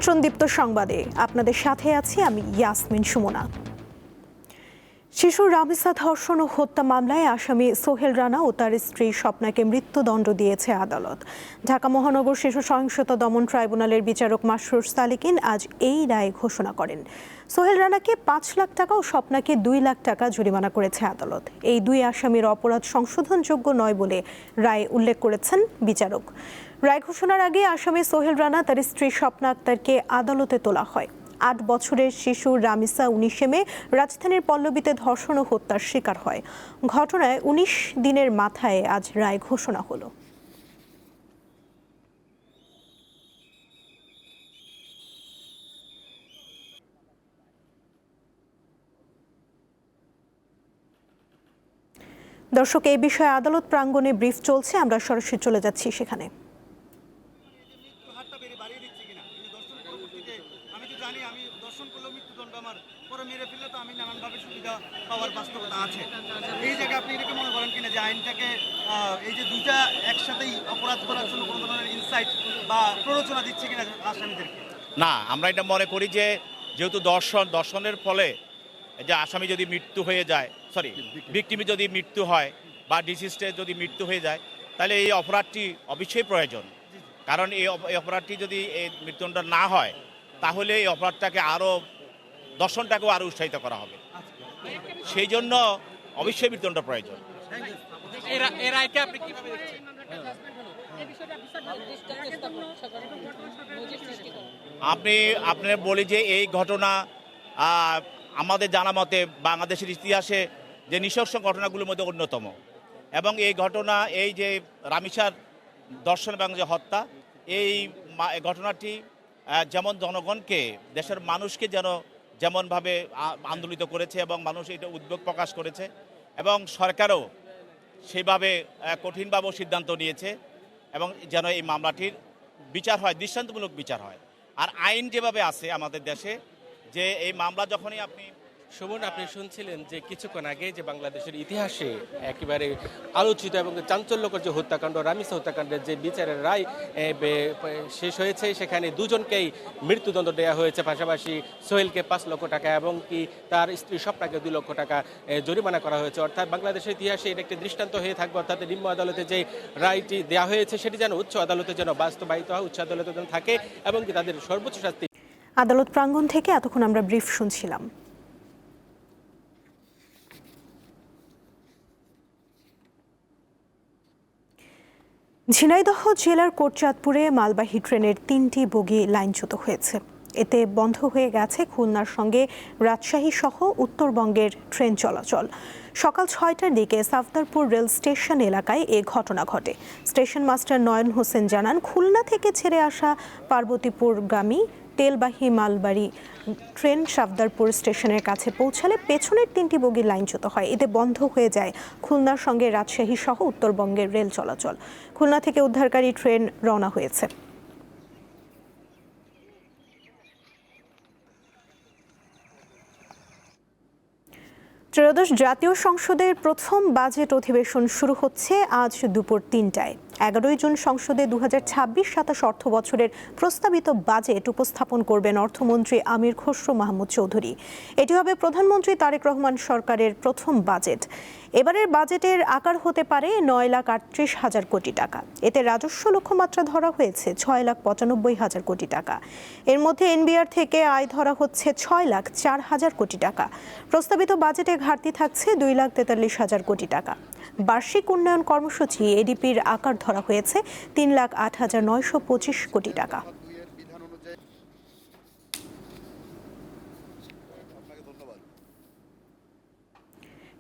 আমন্ত্রণদীপ্ত সংবাদে আপনাদের সাথে আছি আমি ইয়াসমিন সুমনা। শিশু রামিসা ধর্ষণ ও হত্যা মামলায় আসামি সোহেল রানা ও তার স্ত্রী স্বপ্নাকে মৃত্যুদণ্ড দিয়েছে আদালত। ঢাকা মহানগর শিশু সহিংসতা দমন ট্রাইব্যুনালের বিচারক মাসরুর সালিকিন আজ এই রায় ঘোষণা করেন। সোহেল রানাকে ৫ লাখ টাকা ও স্বপ্নাকে ২ লাখ টাকা জরিমানা করেছে আদালত। এই দুই আসামির অপরাধ সংশোধনযোগ্য নয় বলে রায় উল্লেখ করেছেন বিচারক। রায় ঘোষণার আগে আসামি সোহেল রানা তার স্ত্রী স্বপ্না আক্তারকে আদালতে তোলা হয়। ৮ বছরের শিশু রামিসা ১৯ মে রাজধানীর পল্লবীতে ধর্ষণ ও হত্যার শিকার হয়। ঘটনায় ১৯ দিনের মাথায় আজ রায় ঘোষণা হলো। দর্শক, এই বিষয়ে আদালত প্রাঙ্গণে ব্রিফ চলছে, আমরা সরাসরি চলে যাচ্ছি সেখানে। এই জায়গায় আপনি এটাকে মনে করেন কিনা যে আইনটাকে এই যে দুইটা একসাথেই অপরাধ করার জন্য কোনো ধরনের ইনসাইট বা প্ররোচনা দিচ্ছে কিনা আসামিদেরকে? না, আমরা এটা মনে করি যে যেহেতু দর্শনের ফলে যে আসামি যদি মৃত্যু হয়ে যায়, ভিকটিমের যদি মৃত্যু হয় বা ডিসিজে যদি মৃত্যু হয়ে যায়, তাহলে এই অপরাধটি অবশ্যই প্রয়োজন। কারণ এই অপরাধটি যদি এই মৃত্যুদণ্ড না হয়, তাহলে এই অপরাধটাকে দর্শনটাকেও আরও উৎসাহিত করা হবে। সেই জন্য অবশ্যই মৃত্যুদণ্ড প্রয়োজন। আপনি বলি যে এই ঘটনা আমাদের জানা মতে বাংলাদেশের ইতিহাসে যে নৃশংস ঘটনাগুলোর মধ্যে অন্যতম, এবং এই ঘটনা এই যে রামিসার ধর্ষণ এবং যে হত্যা, এই ঘটনাটি যেমন জনগণকে, দেশের মানুষকে যেমনভাবে আন্দোলিত করেছে এবং মানুষ এটা উদ্বেগ প্রকাশ করেছে, এবং সরকারও সেইভাবে কঠিনভাবে সিদ্ধান্ত নিয়েছে এবং যেন এই মামলাটির বিচার হয়, দৃষ্টান্তমূলক বিচার হয়। আর আইন যেভাবে আছে আমাদের দেশে, যে এই মামলা যখনই আপনি শুনছিলেন যে কিছুক্ষণ আগে যে বাংলাদেশের ইতিহাসে একেবারে আলোচিত এবং চাঞ্চল্যকর যে হত্যাকাণ্ড, রামিসা হত্যাকাণ্ডের যে বিচারের রায় শেষ হয়েছে, সেখানে দুজনকেই মৃত্যুদণ্ড দেওয়া হয়েছে। পাশাপাশি সোহেলকে ৫ লক্ষ টাকা এবং কি তার স্ত্রী স্বপ্নাকে ২ লক্ষ টাকা জরিমানা করা হয়েছে। অর্থাৎ বাংলাদেশের ইতিহাসে এটা একটি দৃষ্টান্ত হয়ে থাকবে। অর্থাৎ নিম্ন আদালতে যে রায়টি দেওয়া হয়েছে সেটি যেন উচ্চ আদালতে যেন বাস্তবায়িত হয়, উচ্চ আদালতে যেন থাকে এবং কি তাদের সর্বোচ্চ শাস্তি। আদালত প্রাঙ্গণ থেকে এতক্ষণ আমরা ব্রিফ শুনছিলাম। ঝিনাইদহ জেলার কোটচাঁদপুরে মালবাহী ট্রেনের ৩টি বগি লাইনচ্যুত হয়েছে। এতে বন্ধ হয়ে গেছে খুলনার সঙ্গে রাজশাহী সহ উত্তরবঙ্গের ট্রেন চলাচল। সকাল ৬টার দিকে সাফদারপুর রেল স্টেশন এলাকায় এ ঘটনা ঘটে। স্টেশন মাস্টার নয়ন হোসেন জানান, খুলনা থেকে ছেড়ে আসা পার্বতীপুরগামী তেলবাহী মালবাহী ট্রেন সাফদারপুর স্টেশনের কাছে পৌঁছালে পেছনের 3টি বগি লাইনচ্যুত হয়। এতে বন্ধ হয়ে যায় খুলনার সঙ্গে রাজশাহী সহ উত্তরবঙ্গের রেল চলাচল। খুলনা থেকে উদ্ধারকারী ট্রেন রওনা হয়েছে। ত্রয়োদশ জাতীয় সংসদের প্রথম বাজেট অধিবেশন শুরু হচ্ছে আজ দুপুর ৩টায়। ১১ই জুন সংসদে ২০২৬-২৭ অর্থ বছরের প্রস্তাবিত বাজেট উপস্থাপন করবেন অর্থমন্ত্রী আমির খসরু মাহমুদ চৌধুরী। এটি হবে প্রধানমন্ত্রী তারেক রহমান সরকারের প্রথম বাজেট। এবারের বাজেটের আকার হতে পারে ৯,৩৮,০০০ কোটি টাকা। এতে রাজস্ব লক্ষ্যমাত্রা ধরা হয়েছে ৬,৯৫,০০০ কোটি টাকা। এর মধ্যে এনবিআর থেকে আয় ধরা হচ্ছে ৬,০৪,০০০ কোটি টাকা। প্রস্তাবিত বাজেটে ঘাটতি থাকছে 2,43,০০০ কোটি টাকা। বার্ষিক উন্নয়ন কর্মসূচি এডিপির আকার ধরা হয়েছে 3,08,৯২৫ কোটি টাকা।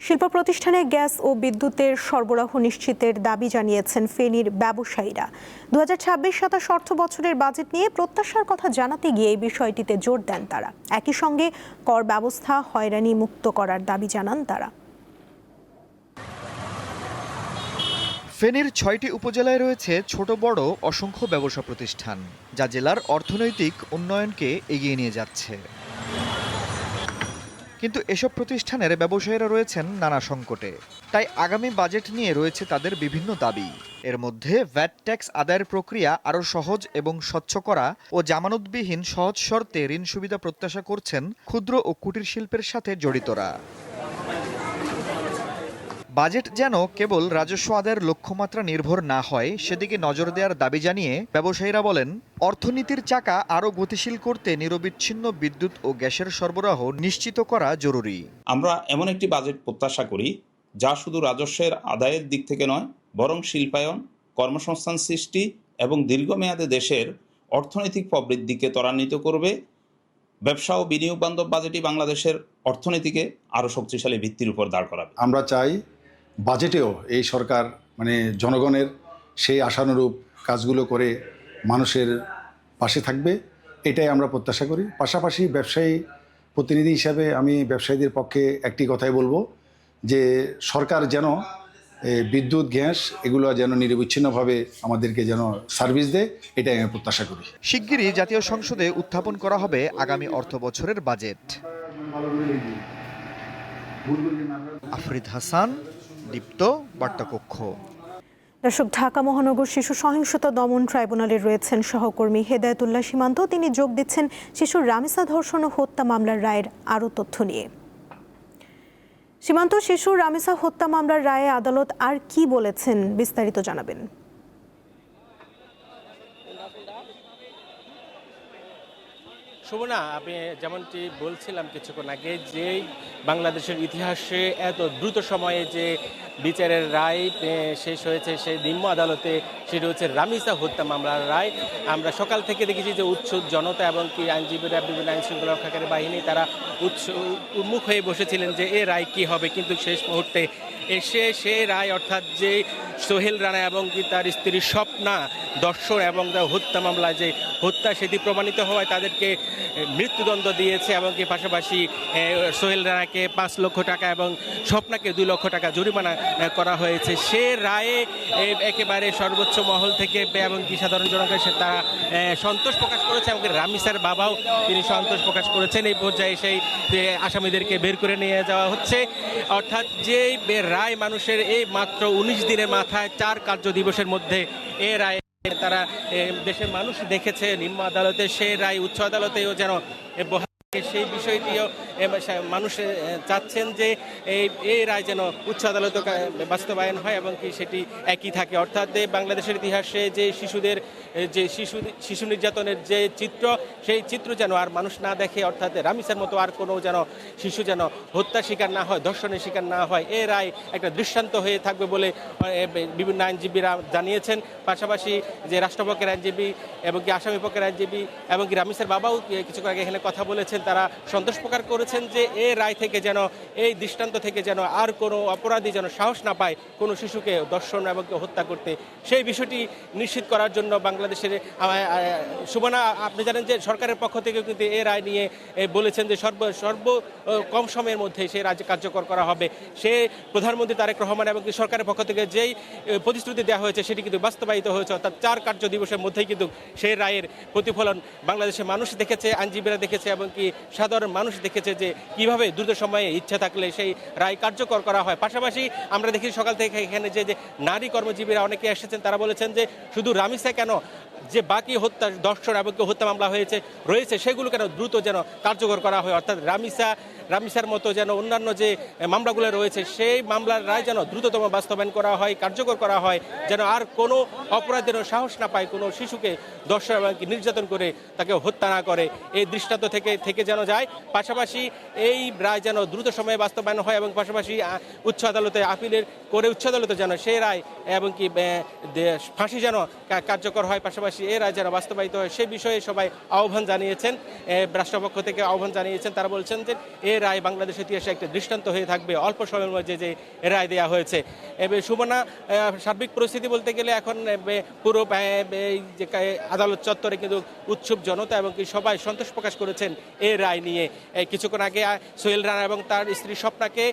শিল্প প্রতিষ্ঠানে গ্যাস ও বিদ্যুতের সরবরাহ নিশ্চিতের দাবি জানিয়েছেন ফেনীর ব্যবসায়ীরা। ২০২৬-২৭ অর্থ বছরের বাজেট নিয়ে প্রত্যাশার কথা জানাতে গিয়ে এই বিষয়টিতে জোর দেন তারা। একই সঙ্গে কর ব্যবস্থা হয়রানি মুক্ত করার দাবি জানান তারা। ফেনীর ৬টি উপজেলায় রয়েছে ছোট বড় অসংখ্য ব্যবসা প্রতিষ্ঠান, যা জেলার অর্থনৈতিক উন্নয়নকে এগিয়ে নিয়ে যাচ্ছে। কিন্তু এসব প্রতিষ্ঠানের ব্যবসায়ীরা রয়েছেন নানা সংকটে। তাই আগামী বাজেট নিয়ে রয়েছে তাদের বিভিন্ন দাবি। এর মধ্যে ভ্যাট ট্যাক্স আদায়ের প্রক্রিয়া আরও সহজ এবং স্বচ্ছ করা ও জামানতবিহীন সহজ শর্তে ঋণ সুবিধা প্রত্যাশা করছেন ক্ষুদ্র ও কুটির শিল্পের সাথে জড়িতরা। বাজেট যেন কেবল রাজস্ব আদায়ের লক্ষ্যমাত্রা নির্ভর না হয় সেদিকে নজর দেওয়ার দাবি জানিয়ে ব্যবসায়ীরা বলেন, অর্থনীতির চাকা আরও গতিশীল করতে নিরবিচ্ছিন্ন বিদ্যুৎ ও গ্যাসের সরবরাহ নিশ্চিত করা জরুরি। আমরা এমন একটি বাজেট প্রত্যাশা করি যা শুধু রাজস্বের আদায়ের দিক থেকে নয়, বরং শিল্পায়ন, কর্মসংস্থান সৃষ্টি এবং দীর্ঘমেয়াদে দেশের অর্থনৈতিক প্রবৃদ্ধিকে ত্বরান্বিত করবে। ব্যবসা ও বিনিয়োগ বান্ধব বাজেটই বাংলাদেশের অর্থনীতিকে আরও শক্তিশালী ভিত্তির উপর দাঁড় করাবে। আমরা চাই বাজেটেও এই সরকার জনগণের সেই আশানুরূপ কাজগুলো করে মানুষের পাশে থাকবে, এটাই আমরা প্রত্যাশা করি। পাশাপাশি ব্যবসায়ী প্রতিনিধি হিসাবে আমি ব্যবসায়ীদের পক্ষে একটি কথাই বলবো যে সরকার যেন বিদ্যুৎ, গ্যাস এগুলো যেন নিরবিচ্ছিন্নভাবে আমাদেরকে যেন সার্ভিস দেয়, এটাই আমি প্রত্যাশা করি। শিগগিরই জাতীয় সংসদে উত্থাপন করা হবে আগামী অর্থ বছরের বাজেট। আফরিদ হাসান, দীপ্ত, বার্তাকক্ষ। দর্শক, ঢাকা মহানগর শিশু সহিংসতা দমন ট্রাইব্যুনালে রয়েছেন সহকর্মী হেদায়েতুল্লাহ সীমান্ত। তিনি যোগ দিচ্ছেন শিশুর রামিসা ধর্ষণ ও হত্যা মামলার রায়ের আরও তথ্য নিয়ে। সীমান্ত, শিশুর রামিসা হত্যা মামলার রায়ে আদালত আর কি বলেছেন, বিস্তারিত জানাবেন। সুমনা, আমি যেমনটি বলছিলাম কিছুক্ষণ আগে, যে বাংলাদেশের ইতিহাসে এত দ্রুত সময়ে যে বিচারের রায় শেষ হয়েছে সেই নিম্ন আদালতে, সেটি হচ্ছে রামিসা হত্যা মামলার রায়। আমরা সকাল থেকে দেখেছি যে উৎসুক জনতা এবং কি আইনজীবীরা, বিভিন্ন আইন শৃঙ্খলা রক্ষাকারী বাহিনী, তারা উন্মুখ হয়ে বসেছিলেন যে এ রায় কী হবে। কিন্তু শেষ মুহূর্তে এসে সে রায়, অর্থাৎ যে সোহেল রানা এবং কি তার স্ত্রী স্বপ্না ধর্ষণ এবং হত্যা মামলায় যে হত্যা, সেটি প্রমাণিত হওয়ায় তাদেরকে মৃত্যুদণ্ড দিয়েছে এবং কি পাশাপাশি সোহেল রানাকে 5 লক্ষ টাকা এবং স্বপ্নাকে 2 লক্ষ টাকা জরিমানা করা হয়েছে। সে রায়ে একেবারে সর্বোচ্চ মহল থেকে এবং কি সাধারণ জনগণ তারা সন্তোষ প্রকাশ করেছে এবং রামিসার বাবাও তিনি সন্তোষ প্রকাশ করেছেন। এই পর্যায়ে সেই আসামিদেরকে বের করে নিয়ে যাওয়া হচ্ছে। অর্থাৎ যে রায় মানুষের এই মাত্র 19 দিনের মাথায় 4 কার্য দিবসের মধ্যে এ রায় তারা দেশের মানুষ দেখেছে নিম্ন আদালতে, সে রায় উচ্চ আদালতেও যেন সেই বিষয়টিও মানুষ চাচ্ছেন যে এই রায় যেন উচ্চ আদালতে বাস্তবায়ন হয় এবং কি সেটি একই থাকে। অর্থাৎ বাংলাদেশের ইতিহাসে যে শিশুদের যে শিশু নির্যাতনের যে চিত্র, সেই চিত্র যেন আর মানুষ না দেখে। অর্থাৎ রামিসার মতো আর কোনো যেন শিশু যেন হত্যার শিকার না হয়, ধর্ষণের শিকার না হয়, এ রায় একটা দৃষ্টান্ত হয়ে থাকবে বলে বিভিন্ন আইনজীবীরা জানিয়েছেন। পাশাপাশি যে রাষ্ট্রপক্ষের আইনজীবী এবং কি আসামি পক্ষের আইনজীবী এবং কি রামিসার বাবাও কিছুক্ষণ আগে এখানে কথা বলেছেন, তারা সন্তোষ প্রকাশ করেছেন যে এই রায় থেকে যেন, এই দৃষ্টান্ত থেকে যেন আর কোনো অপরাধী যেন সাহস না পায় কোনো শিশুকে ধর্ষণ এবং হত্যা করতে। সেই বিষয়টি নিশ্চিত করার জন্য বাংলাদেশের সুবনা, আপনি জানেন যে সরকারের পক্ষ থেকে কিন্তু এই রায় নিয়ে বলেছেন যে সর্ব কম সময়ের মধ্যে সেই রাজ্য কার্যকর করা হবে। সে প্রধানমন্ত্রী তারেক রহমান এবং সরকারের পক্ষ থেকে যেই প্রতিশ্রুতি দেওয়া হয়েছে সেটি কিন্তু বাস্তবায়িত হয়েছে। অর্থাৎ 4 কার্য দিবসের মধ্যেই কিন্তু সেই রায়ের প্রতিফলন বাংলাদেশের মানুষ দেখেছে, আইনজীবীরা দেখেছে এবং কি সাধারণ মানুষ দেখেছে যে কিভাবে দ্রুত সময়ে ইচ্ছা থাকলে সেই রায় কার্যকর করা হয়। পাশাপাশি আমরা দেখি সকাল থেকে এখানে যে নারী কর্মজীবীরা অনেকে এসেছেন, তারা বলেছেন যে শুধু রামিসা কেন, যে বাকি হত্যা, ধর্ষণ এবং হত্যা মামলা রয়েছে সেগুলো কেন দ্রুত যেন কার্যকর করা হয়। অর্থাৎ রামিসার মতো যেন অন্যান্য যে মামলাগুলো রয়েছে সেই মামলার রায় যেন দ্রুততম বাস্তবায়ন করা হয়, কার্যকর করা হয়, যেন আর কোনো অপরাধের সাহস না পায় কোনো শিশুকে ধর্ষণ এবং নির্যাতন করে তাকে হত্যা না করে, এই দৃষ্টান্ত থেকে যেন যায়। পাশাপাশি এই রায় যেন দ্রুত সময়ে বাস্তবায়ন হয় এবং পাশাপাশি উচ্চ আদালতে আপিলের করে উচ্চ আদালতে যেন সেই রায় এবং কি ফাঁসি যেন কার্যকর হয়, পাশাপাশি এই রায় যেন বাস্তবায়িত হয়, সে বিষয়ে সবাই আহ্বান জানিয়েছেন। রাষ্ট্রপক্ষ থেকে আহ্বান জানিয়েছেন, তারা বলছেন যে এই রায় বাংলাদেশের ইতিহাসে একটা দৃষ্টান্ত হয়ে থাকবে অল্প সময়ের মধ্যে যে রায় দেওয়া হয়েছে। সুবনা, সার্বিক পরিস্থিতি বলতে গেলে এখন পুরো যে আদালত চত্বরে কিন্তু উৎসুক জনতা এবং কি সবাই সন্তোষ প্রকাশ করেছেন এই রায় নিয়ে। কিছুক্ষণ আগে সোহেল রানা এবং তার স্ত্রী স্বপ্নাকে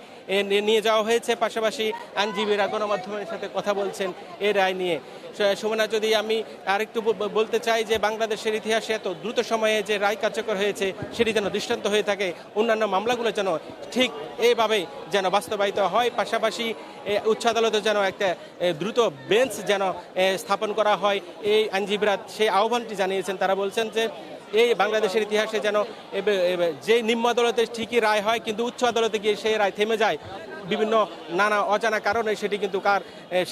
নিয়ে যাওয়া হয়েছে, পাশাপাশি আইনজীবীরা গণমাধ্যমের সাথে কথা বলছেন এই রায় নিয়ে। সুমনা, যদি আমি আরেকটু বলতে চাই যে বাংলাদেশের ইতিহাসে এত দ্রুত সময়ে যে রায় কার্যকর হয়েছে সেটি যেন দৃষ্টান্ত হয়ে থাকে, অন্যান্য মামলাগুলো যেন ঠিক এইভাবেই যেন বাস্তবায়িত হয়। পাশাপাশি উচ্চ আদালতে যেন একটা দ্রুত বেঞ্চ যেন স্থাপন করা হয়, এই আইনজীবীরা সেই আহ্বানটি জানিয়েছেন। তারা বলছেন যে এই বাংলাদেশের ইতিহাসে যেন যে নিম্ন আদালতে ঠিকই রায় হয়, কিন্তু উচ্চ আদালতে গিয়ে সেই রায় থেমে যায় বিভিন্ন নানা অজানা কারণে, সেটি কিন্তু কার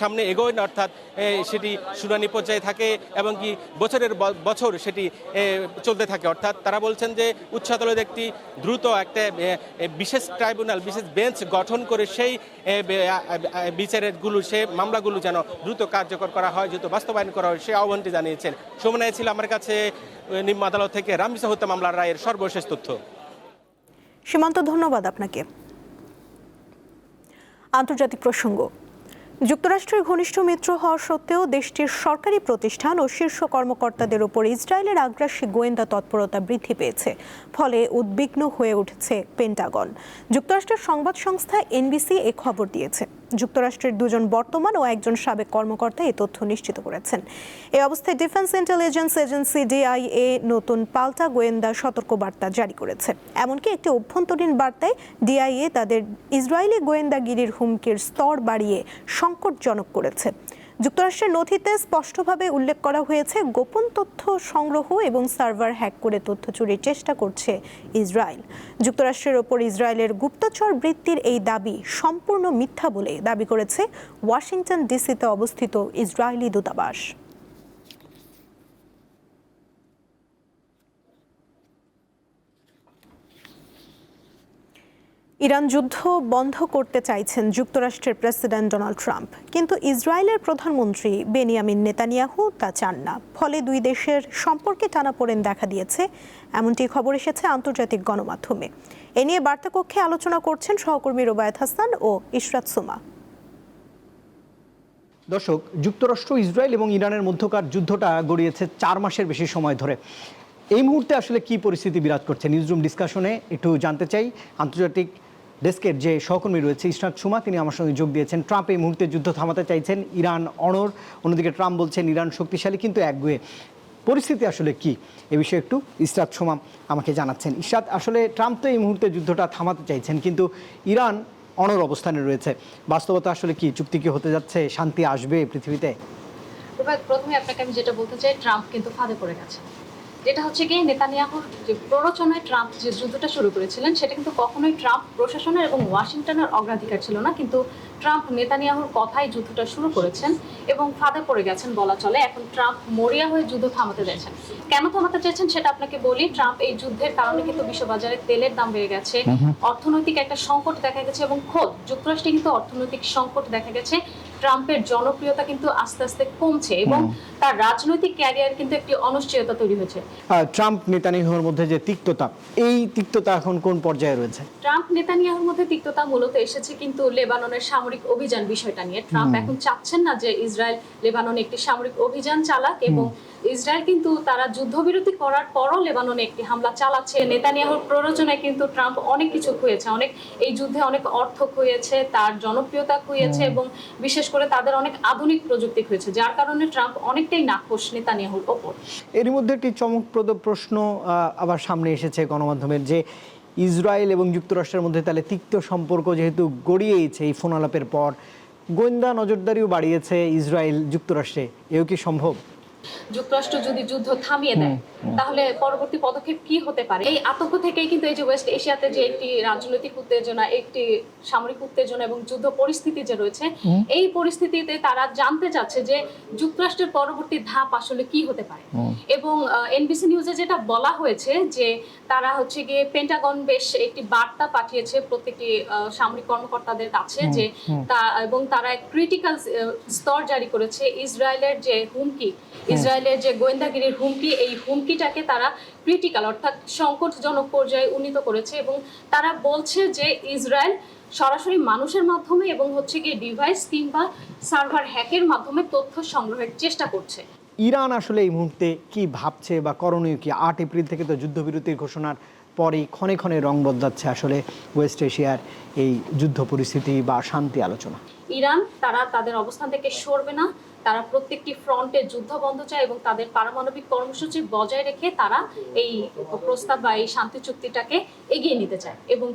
সামনে এগোয় না, অর্থাৎ সেটি শুনানি পর্যায়ে থাকে এবং কি বছরের বছর সেটি চলতে থাকে। অর্থাৎ তারা বলছেন যে উচ্চ আদালত একটি দ্রুত একটা বিশেষ ট্রাইব্যুনাল, বিশেষ বেঞ্চ গঠন করে সেই বিচারেরগুলো, সেই মামলাগুলো যেন দ্রুত কার্যকর করা হয়, দ্রুত বাস্তবায়ন করা হয়, সেই আহ্বানটি জানিয়েছেন। সমন্বয় ছিল আমার কাছে নিম্ন আদালত থেকে রামিসা হত্যা মামলার রায়ের সর্বশেষ তথ্য। সীমান্ত, ধন্যবাদ আপনাকে। আন্তর্জাতিক প্রসঙ্গ। যুক্তরাষ্ট্রের ঘনিষ্ঠ মিত্র হওয়া সত্ত্বেও দেশটির সরকারি প্রতিষ্ঠান ও শীর্ষ কর্মকর্তাদের উপর ইসরায়েলের আগ্রাসী গোয়েন্দা তৎপরতা বৃদ্ধি পেয়েছে, ফলে উদ্বিগ্ন হয়ে উঠেছে পেন্টাগন। যুক্তরাষ্ট্রের সংবাদ সংস্থা এনবিসি এ খবর দিয়েছে। যুক্তরাষ্ট্রের দুজন বর্তমান ও একজন সাবেক কর্মকর্তা এই তথ্য নিশ্চিত করেছেন। এই অবস্থায় ডিফেন্স ইন্টেলিজেন্স এজেন্সি ডিআইএ নতুন পাল্টা গোয়েন্দা সতর্কবার্তা জারি করেছে। এমনকি একটি অভ্যন্তরীণ বার্তায় ডিআইএ তাদের ইসরায়েলি গোয়েন্দাগিরির হুমকির স্তর বাড়িয়ে সংকটজনক করেছে। যুক্তরাষ্ট্রের নথিতে স্পষ্টভাবে উল্লেখ করা হয়েছে, গোপন তথ্য সংগ্রহ এবং সার্ভার হ্যাক করে তথ্য চুরির চেষ্টা করছে ইসরায়েল। যুক্তরাষ্ট্রের ওপর ইসরায়েলের গুপ্তচর বৃত্তির এই দাবি সম্পূর্ণ মিথ্যা বলে দাবি করেছে ওয়াশিংটন ডিসিতে অবস্থিত ইসরায়েলি দূতাবাস। ইরান যুদ্ধ বন্ধ করতে চাইছেন যুক্তরাষ্ট্রের প্রেসিডেন্ট ডোনাল্ড ট্রাম্প, কিন্তু ইসরায়েলের প্রধানমন্ত্রী বেনিয়ামিন নেতানিয়াহু তা চান না। ফলে দুই দেশের সম্পর্কে টানাপোড়েন দেখা দিয়েছে, এমনটি খবর এসেছে আন্তর্জাতিক গণমাধ্যমে। এ নিয়ে বার্তাকক্ষে আলোচনা করছেন সহকর্মী রুবায়েত হাসান ও ইশরাত সুমা। দর্শক, যুক্তরাষ্ট্র, ইসরায়েল এবং ইরানের মধ্যকার যুদ্ধটা গড়িয়েছে 4 মাসের বেশি সময় ধরে। এই মুহূর্তে আসলে কি পরিস্থিতি বিরাজ করছে, নিউজরুম ডিসকাশনে একটু জানতে চাই। আন্তর্জাতিক ডেস্কের যে সহকর্মী রয়েছে ইশরাত সুমা, তিনি আমার সঙ্গে যোগ দিয়েছেন। ট্রাম্প এই মুহূর্তে যুদ্ধ থামাতে চাইছেন, ইরান অনড়। অন্যদিকে ট্রাম্প বলছেন ইরান শক্তিশালী কিন্তু একগুঁয়ে। পরিস্থিতি আসলে কি, এ বিষয়ে একটু ইশরাত সুমা আমাকে জানাচ্ছেন। ইশরাত, আসলে ট্রাম্প তো এই মুহূর্তে যুদ্ধটা থামাতে চাইছেন, কিন্তু ইরান অনড় অবস্থানে রয়েছে। বাস্তবতা আসলে কি, চুক্তি কি হতে যাচ্ছে, শান্তি আসবে পৃথিবীতে? প্রথমে আপনাকে আমি যেটা বলতে চাই, ট্রাম্প কিন্তু ফাঁদে পড়ে গেছে। যেটা হচ্ছে কি, নেতানিয়াহুর যে প্ররোচনায় ট্রাম্প যে যুদ্ধটা শুরু করেছিলেন, সেটা কিন্তু কখনোই ট্রাম্প প্রশাসনের এবং ওয়াশিংটনের অগ্রাধিকার ছিল না, কিন্তু ট্রাম্প নেতানিয়াহুর কথাই যুদ্ধটা শুরু করেছেন এবং ফাঁদে পড়ে গেছেন বলা চলে। এখন ট্রাম্প মরিয়া হয়ে যুদ্ধ থামাতে চাইছেন। কেন থামাতে চাইছেন সেটা আপনাকে বলি। ট্রাম্প এই যুদ্ধের কারণে কিন্তু বিশ্ববাজারে তেলের দাম বেড়ে গেছে, অর্থনৈতিক একটা সংকট দেখা গেছে, এবং খোদ যুক্তরাষ্ট্রে কিন্তু অর্থনৈতিক সংকট দেখা গেছে। ট্রাম্পের জনপ্রিয়তা কিন্তু আস্তে আস্তে কমছে এবং তার রাজনৈতিক ক্যারিয়ার কিন্তু একটি অনিশ্চয়তা তৈরি হয়েছে। ট্রাম্প নেতানিয়াহুর মধ্যে যে তিক্ততা, এই তিক্ততা এখন কোন পর্যায়ে রয়েছে? ট্রাম্প নেতানিয়াহুর মধ্যে তিক্ততা মূলত এসেছে কিন্তু লেবাননের সামরিক অভিযান বিষয়টা নিয়ে। ট্রাম্প এখন চাচ্ছেন না যে ইসরায়েল লেবাননে একটি সামরিক অভিযান চালাক, এবং ইসরায়েল কিন্তু তারা যুদ্ধবিরতি করার পরও লেবাননে একটি হামলা চালাচ্ছে। নেতানিয়াহুর প্ররোচনায় কিন্তু ট্রাম্প অনেক কিছু খুঁয়েছে, এই যুদ্ধে অনেক অর্থ খুঁয়েছে, তার জনপ্রিয়তা খুঁয়েছে, এবং বিশেষ করে তাদের অনেক আধুনিক প্রযুক্তি খুঁয়েছে, যার কারণে ট্রাম্প অনেকটাই নাখোশ নেতানিয়াহুর ওপর। এর মধ্যে একটি চমকপ্রদ প্রশ্ন আবার সামনে এসেছে গণমাধ্যমের, যে ইসরায়েল এবং যুক্তরাষ্ট্রের মধ্যে তাহলে তিক্ত সম্পর্ক যেহেতু গড়িয়েছে এই ফোন আলাপের পর, গোয়েন্দা নজরদারিও বাড়িয়েছে ইসরায়েল যুক্তরাষ্ট্রে, এও কি সম্ভব? যুক্তরাষ্ট্র যদি যুদ্ধ থামিয়ে দেয় তাহলে পরবর্তী পদক্ষেপ কি হতে পারে? এই আতঙ্ক থেকেই কিন্তু এই যে ওয়েস্ট এশিয়াতে যে একটি রাজনৈতিক উত্তেজনা, একটি সামরিক উত্তেজনা এবং যুদ্ধ পরিস্থিতি যে রয়েছে, এই পরিস্থিতিতে তারা জানতে চাচ্ছে যে যুক্তরাষ্ট্রের পরবর্তী ধাপ আসলে কি হতে পারে। এবং এনবিসি নিউজে যেটা বলা হয়েছে যে তারা হচ্ছে গিয়ে পেন্টাগন বেশ একটি বার্তা পাঠিয়েছে প্রত্যেকটি সামরিক কর্মকর্তাদের কাছে, যে এবং তারা ক্রিটিক্যাল স্তর জারি করেছে ইসরায়েলের যে হুমকি, ইসরায়েলের যে গোয়েন্দাগিরির হুমকি, এই হুমকিটাকে তারা ক্রিটিক্যাল অর্থাৎ সংকটজনক পর্যায়ে উন্নীত করেছে। এবং তারা বলছে যে ইসরায়েল সরাসরি মানুষের মাধ্যমে এবং হচ্ছে গিয়ে ডিভাইস কিংবা সার্ভার হ্যাকের মাধ্যমে তথ্য সংগ্রহের চেষ্টা করছে। ইরান আসলে এই মুহূর্তে কি ভাবছে বা করণীয় কি? 8 এপ্রিল থেকে তো যুদ্ধবিরতির ঘোষণার পরেই ক্ষণে ক্ষণে রং বদলাচ্ছে আসলে ওয়েস্ট এশিয়ার এই যুদ্ধ পরিস্থিতি বা শান্তি আলোচনা। ইরান তারা তাদের অবস্থান থেকে সরবে না, তারা প্রত্যেকটি ফ্রন্টে যুদ্ধ বন্ধ চায় এবং তাদের পারমাণবিক কর্মসূচি বজায় রেখে তারা এই প্রস্তাব বা এই শান্তি চুক্তিটাকে এগিয়ে নিতে চায় এবং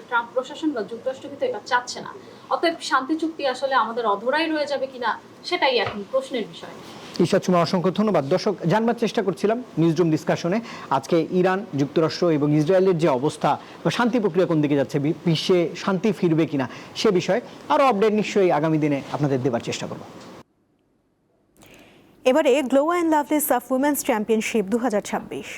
ট্রাম্প প্রশাসন বা যুক্তরাষ্ট্র কিন্তু এটা চাচ্ছে না। অতএব শান্তি চুক্তি আসলে আমাদের অধরাই রয়ে যাবে কিনা সেটাই এখন প্রশ্নের বিষয়। ঈশাদ সুমা, অসংখ্য ধন্যবাদ। দর্শক, জানবার চেষ্টা করছিলাম নিউজরুম ডিসকাশনে আজকে ইরান, যুক্তরাষ্ট্র এবং ইসরায়েলের যে অবস্থা বা শান্তি প্রক্রিয়া কোন দিকে যাচ্ছে, বিশ্বে শান্তি ফিরবে কিনা সে বিষয়ে আরও আপডেট নিশ্চয়ই আগামী দিনে আপনাদের দেবার চেষ্টা করব। এবারে গ্লো অ্যান্ড লাভলি সাফ উইমেন্স চ্যাম্পিয়নশিপ 2026।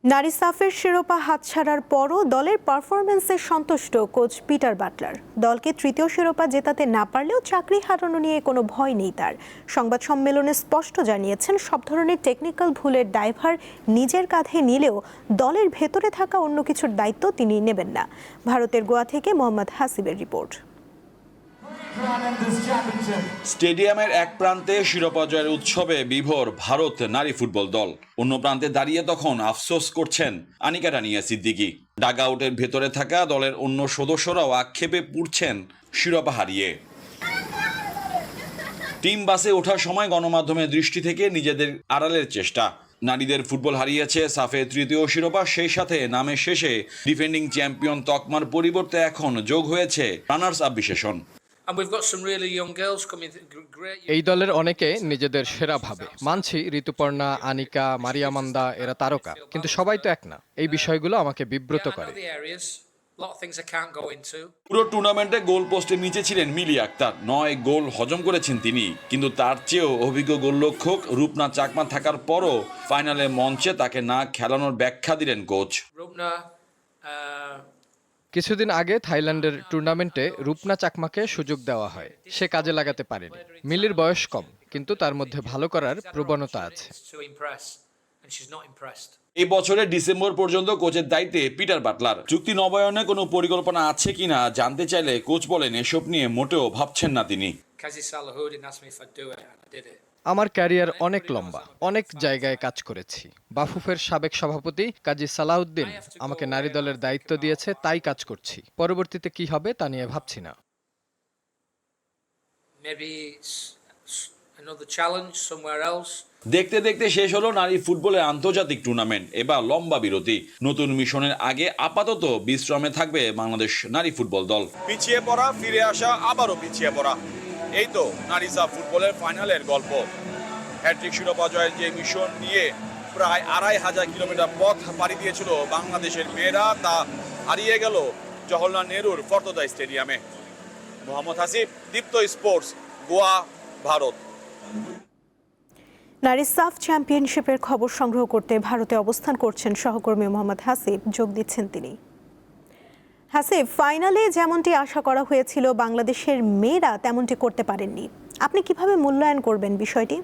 নারী সাফের শিরোপা হাতছাড়ার পরও দলের পারফরম্যান্সে সন্তুষ্ট কোচ পিটার বাটলার। দলকে তৃতীয় শিরোপা জেতাতে না পারলেও চাকরি হারানো নিয়ে কোনো ভয় নেই তার। সংবাদ সম্মেলনে স্পষ্ট জানিয়েছেন, সব ধরনের টেকনিক্যাল ভুলের দায়ভার নিজের কাঁধে নিলেও দলের ভেতরে থাকা অন্য কিছুর দায়িত্ব তিনি নেবেন না। ভারতের গোয়া থেকে মোহাম্মদ হাসিবের রিপোর্ট। স্টেডিয়ামের এক প্রান্তে শিরোপা জয়ের উৎসবে বিভোর ভারত নারী ফুটবল দল, অন্য প্রান্তে দাঁড়িয়ে তখন আফসোস করছেন আনিকা রানিয়া সিদ্দিকী। ডাগ আউটের ভেতরে থাকা দলের অন্য সদস্যরাও আক্ষেপে পুড়ছেন শিরোপা হারিয়ে। টিম বাসে ওঠার সময় গণমাধ্যমের দৃষ্টি থেকে নিজেদের আড়ালের চেষ্টা। নারীদের ফুটবল হারিয়েছে সাফে তৃতীয় শিরোপা, সেই সাথে নামের শেষে ডিফেন্ডিং চ্যাম্পিয়ন তকমার পরিবর্তে এখন যোগ হয়েছে রানার্স আপ বিশেষণ। এই দলের অনেকে নিজেদের সেরা ভাবে। মানছি ঋতুপর্ণা, আনিকা, মারিয়ামান্দা এরা তারকা, কিন্তু সবাই তো এক না। এই বিষয়গুলো আমাকে বিব্রত করে। পুরো টুর্নামেন্টে গোল পোস্টের নিচে ছিলেন মিলি আক্তার। 9 গোল হজম করেছেন তিনি, কিন্তু তার চেয়েও অভিজ্ঞ গোলরক্ষক রূপনা চাকমা থাকার পরও ফাইনালে মঞ্চে তাকে না খেলানোর ব্যাখ্যা দিলেন কোচ। কিছুদিন আগে থাইল্যান্ডের টুর্নামেন্টে রূপনা চাকমাকে সুযোগ দেওয়া হয়, সে কাজে লাগাতে পারেনি। মিলির বয়স কম, কিন্তু তার মধ্যে ভালো করার প্রবণতা আছে। এই বছরের ডিসেম্বর পর্যন্ত কোচের দায়িত্বে পিটার বাটলার। চুক্তি নবায়নে কোনো পরিকল্পনা আছে কিনা জানতে চাইলে কোচ বলেন এসব নিয়ে মোটেও ভাবছেন না তিনি। আমার ক্যারিয়ার অনেক লম্বা, অনেক জায়গায় কাজ করেছি। বাফুফের সাবেক সভাপতি কাজী সালাউদ্দিন আমাকে নারী দলের দায়িত্ব দিয়েছে, তাই কাজ করছি। পরবর্তীতে কি হবে তা নিয়ে ভাবছি না। দেখতে দেখতে শেষ হলো নারী ফুটবলের আন্তর্জাতিক টুর্নামেন্ট। এবার লম্বা বিরতি, নতুন মিশনের আগে আপাতত বিশ্রামে থাকবে বাংলাদেশ নারী ফুটবল দল। পিছিয়ে পড়া, ফিরে আসা, আবারও পিছিয়ে পড়া, এই তো নারী সাফ ফুটবলের ফাইনালের গল্প। হ্যাট্রিক শিরোপা জয়ের যে মিশন নিয়ে প্রায় 2500 কিলোমিটার পথ পাড়ি দিয়েছিল বাংলাদেশের মেয়েরা, তা হারিয়ে গেল জওহরলাল নেহরুর ফর্তদা স্টেডিয়ামে। মোহাম্মদ হাসিব, দীপ্ত স্পোর্টস, গোয়া, ভারত। নারী সাফ চ্যাম্পিয়নশিপের খবর সংগ্রহ করতে ভারতে অবস্থান করছেন সহকর্মী মোহাম্মদ হাসিব, যোগ দিচ্ছেন তিনি। হাসিব, ফাইনালে যেমনটি আশা করা হয়েছিল বাংলাদেশের মেয়েরা তেমনটি করতে পারেননি। আপনি কিভাবে মূল্যায়ন করবেন বিষয়টি?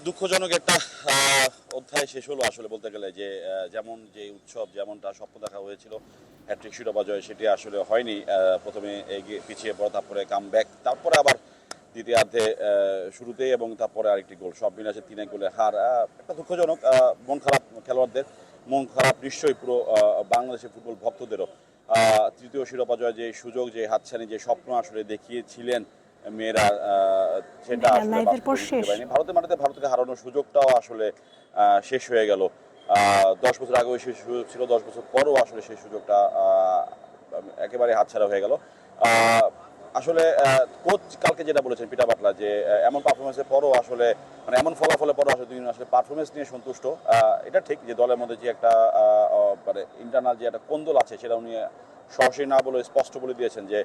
দুঃখজনক একটা অধ্যায় শেষ হলো আসলে বলতে গেলে, যে যেমন যে উৎসব, যেমনটা স্বপ্ন দেখা হয়েছিল হ্যাট্রিক শিরোপা জয়, সেটি আসলে হয়নি। প্রথমে এগিয়ে পিছিয়ে পড়া, তারপরে কাম ব্যাক, তারপরে আবার দ্বিতীয়ার্ধে শুরুতেই এবং তারপরে আরেকটি গোল, সব মিলে 3 গোলের হার। একটা দুঃখজনক, মন খারাপ খেলোয়াড়দের, মন খারাপ নিশ্চয়ই পুরো বাংলাদেশের ফুটবল ভক্তদেরও। তৃতীয় শিরোপা জয় যে সুযোগ, যে হাতছানি, যে স্বপ্ন আসলে দেখিয়েছিলেন মেয়েরা, সেটা আসলে ভারতের মাটিতে ভারতকে হারানোর সুযোগটাও আসলে শেষ হয়ে গেল। 10 বছর আগেও সেই সুযোগ ছিল, 10 বছর পরও আসলে সেই সুযোগটা একেবারে হাতছাড়া হয়ে গেল। আসলে কোচ কালকে যেটা বলেছেন পিটার বাটলার, যে এমন পারফরমেন্সের পরও আসলে, মানে এমন ফলাফলের পরও আসলে তিনি আসলে পারফরমেন্স নিয়ে সন্তুষ্ট। এটা ঠিক যে দলের মধ্যে যে একটা মানে ইন্টারনাল যে একটা কোন্দল আছে, সেটা উনি সরাসরি না বলে স্পষ্ট বলে দিয়েছেন যে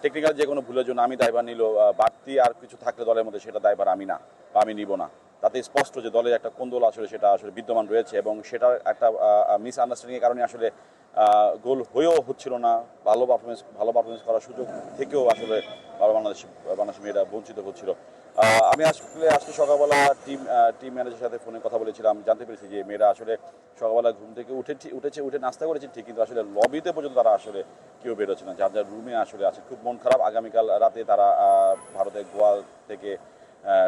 টেকনিক্যাল যে কোনো ভুলের জন্য আমি দায়ভার নিল, বাড়তি আর কিছু থাকলে দলের মধ্যে সেটা দায়ভার আমি না, বা আমি নিব না। তাতে স্পষ্ট যে দলের একটা কোন্দল আসলে সেটা আসলে বিদ্যমান রয়েছে, এবং সেটার একটা মিসআন্ডারস্ট্যান্ডিংয়ের কারণে আসলে গোল হয়েও হচ্ছিল না। ভালো পারফরমেন্স করার সুযোগ থেকেও আসলে বাংলাদেশ মেয়েরা বঞ্চিত হচ্ছিল। আমি আজকে সকালবেলা টিম ম্যানেজারের সাথে ফোনে কথা বলেছিলাম, জানতে পেরেছি যে মেয়েরা আসলে সকালবেলা ঘুম থেকে উঠে নাস্তা করেছে ঠিক, কিন্তু আসলে লবিতে পর্যন্ত তারা আসলে কেউ বেরোচ্ছে না, যার যার রুমে আসলে আছে। খুব মন খারাপ। আগামীকাল রাতে তারা ভারতের গোয়া থেকে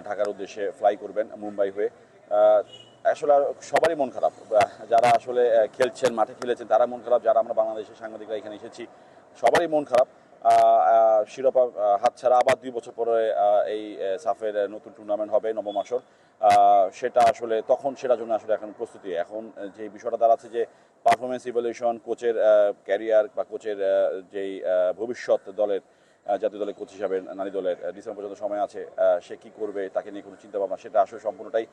ঢাকার উদ্দেশ্যে ফ্লাই করবেন মুম্বাই হয়ে। আসলে সবারই মন খারাপ, যারা আসলে খেলছেন, মাঠে খেলেছেন তারা মন খারাপ, যারা আমরা বাংলাদেশের সাংবাদিকরা এখানে এসেছি সবারই মন খারাপ। শিরোপা হাতছাড়া, আবার 2 বছর পরে এই সাফের নতুন টুর্নামেন্ট হবে নবম আসর, সেটা আসলে তখন সেটার জন্য আসলে এখন প্রস্তুতি। এখন যে বিষয়টা দাঁড়াচ্ছে যে পারফরমেন্স ইভ্যালুয়েশন, কোচের ক্যারিয়ার বা কোচের যেই ভবিষ্যৎ দলের জাতীয় দলের কোচ হিসাবে নারী দলের ডিসেম্বর পর্যন্ত সময় আছে, সে কি করবে তাকে নিয়ে কোনো চিন্তা ভাবনা, সেটা আসলে সম্পূর্ণটাই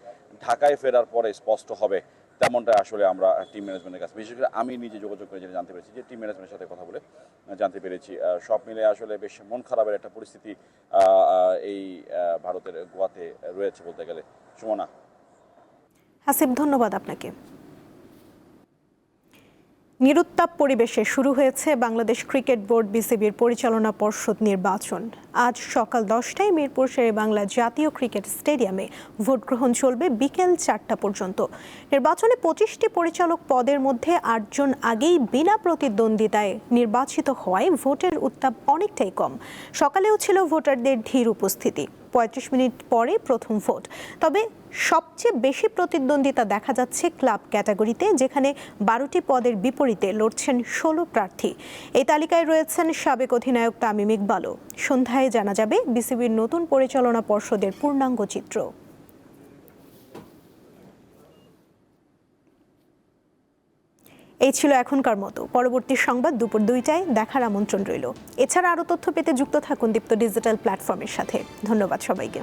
ঢাকায় ফেরার পরে স্পষ্ট হবে। তেমনটা আসলে আমরা টিম ম্যানেজমেন্টের কাছে, বিশেষ করে আমি নিজে যোগাযোগ করে জানতে পেরেছি, যে টিম ম্যানেজমেন্টের সাথে কথা বলে জানতে পেরেছি সব মিলে আসলে বেশ মন খারাপের একটা পরিস্থিতি এই ভারতের গোয়াতে রয়েছে বলতে গেলে। সুমনা। হাসিব, ধন্যবাদ আপনাকে। নিরুত্তাপ পরিবেশে শুরু হয়েছে বাংলাদেশ ক্রিকেট বোর্ড বিসিবির পরিচালনা পর্ষদ নির্বাচন। আজ সকাল 10টায় মিরপুর শেরেবাংলা জাতীয় ক্রিকেট স্টেডিয়ামে ভোট গ্রহণ চলবে বিকেল 4টা পর্যন্ত। নির্বাচনে 25টি পরিচালক পদের মধ্যে 8 জন আগেই বিনা প্রতিদ্বন্দ্বিতায় নির্বাচিত হওয়ায় ভোটের উত্তাপ অনেকটাই কম। সকালেও ছিল ভোটারদের ধীর উপস্থিতি। 35 মিনিট পরে প্রথম ভোট। তবে সবচেয়ে বেশি প্রতিদ্বন্দ্বিতা দেখা যাচ্ছে ক্লাব ক্যাটাগরিতে, যেখানে 12টি পদের বিপরীতে লড়ছেন 16 প্রার্থী। এই তালিকায় রয়েছেন সাবেক অধিনায়ক তামিম ইকবালও। সন্ধ্যায় জানা যাবে বিসিবির নতুন পরিচালনা পর্ষদের পূর্ণাঙ্গ চিত্র। এই ছিল এখনকার মতো। পরবর্তী সংবাদ দুপুর 2টায় দেখার আমন্ত্রণ রইল। এছাড়া আরও তথ্য পেতে যুক্ত থাকুন দীপ্ত ডিজিটাল প্ল্যাটফর্মের সাথে। ধন্যবাদ সবাইকে।